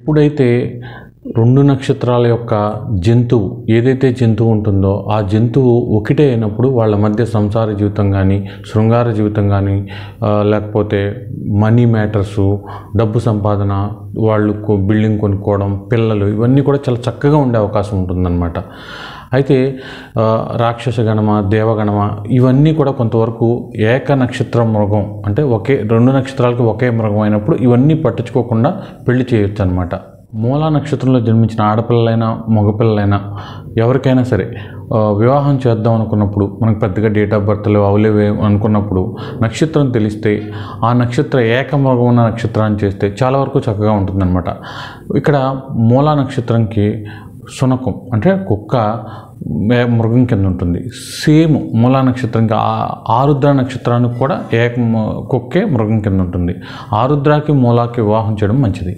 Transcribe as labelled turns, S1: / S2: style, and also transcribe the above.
S1: ఎప్పుడైతే 2 నక్షత్రాల యొక్క జంతువు ఏదైతే జంతువు ఉంటుందో ఆ జంతువు ఒకటే అయినప్పుడు వాళ్ళ మధ్య సంసార జీవితం కానీ శృంగార జీవితం కానీ లేకపోతే మనీ మ్యాటర్సు డబ్బు సంపాదన వాళ్ళు బిల్డింగ్ కొనుక్కోవడం పిల్లలు ఇవన్నీ కూడా చాలా చక్కగా ఉండే అవకాశం ఉంటుందన్నమాట. అయితే రాక్షస గణమ దేవగణమ ఇవన్నీ కూడా కొంతవరకు ఏక నక్షత్ర మృగం అంటే 2 నక్షత్రాలకు ఒకే మృగం అయినప్పుడు ఇవన్నీ పట్టించుకోకుండా పెళ్లి చేయొచ్చు అనమాట. మూలా నక్షత్రంలో జన్మించిన ఆడపిల్లలైనా మగపిల్లలైనా ఎవరికైనా సరే వివాహం చేద్దాం అనుకున్నప్పుడు మనకు పెద్దగా డేట్ ఆఫ్ బర్త్లు అవలేవే అనుకున్నప్పుడు నక్షత్రం తెలిస్తే ఆ నక్షత్ర ఏకమృగం ఉన్న నక్షత్రాన్ని చేస్తే చాలా వరకు చక్కగా ఉంటుందన్నమాట. ఇక్కడ మూలా నక్షత్రంకి శునకం అంటే కుక్క మృగం కింద ఉంటుంది. సేమ్ మూలా నక్షత్రంకి ఆరుద్ర నక్షత్రానికి కూడా కుక్కే మృగం కింద ఉంటుంది. ఆరుద్రకి మూలాకి వివాహం చేయడం మంచిది.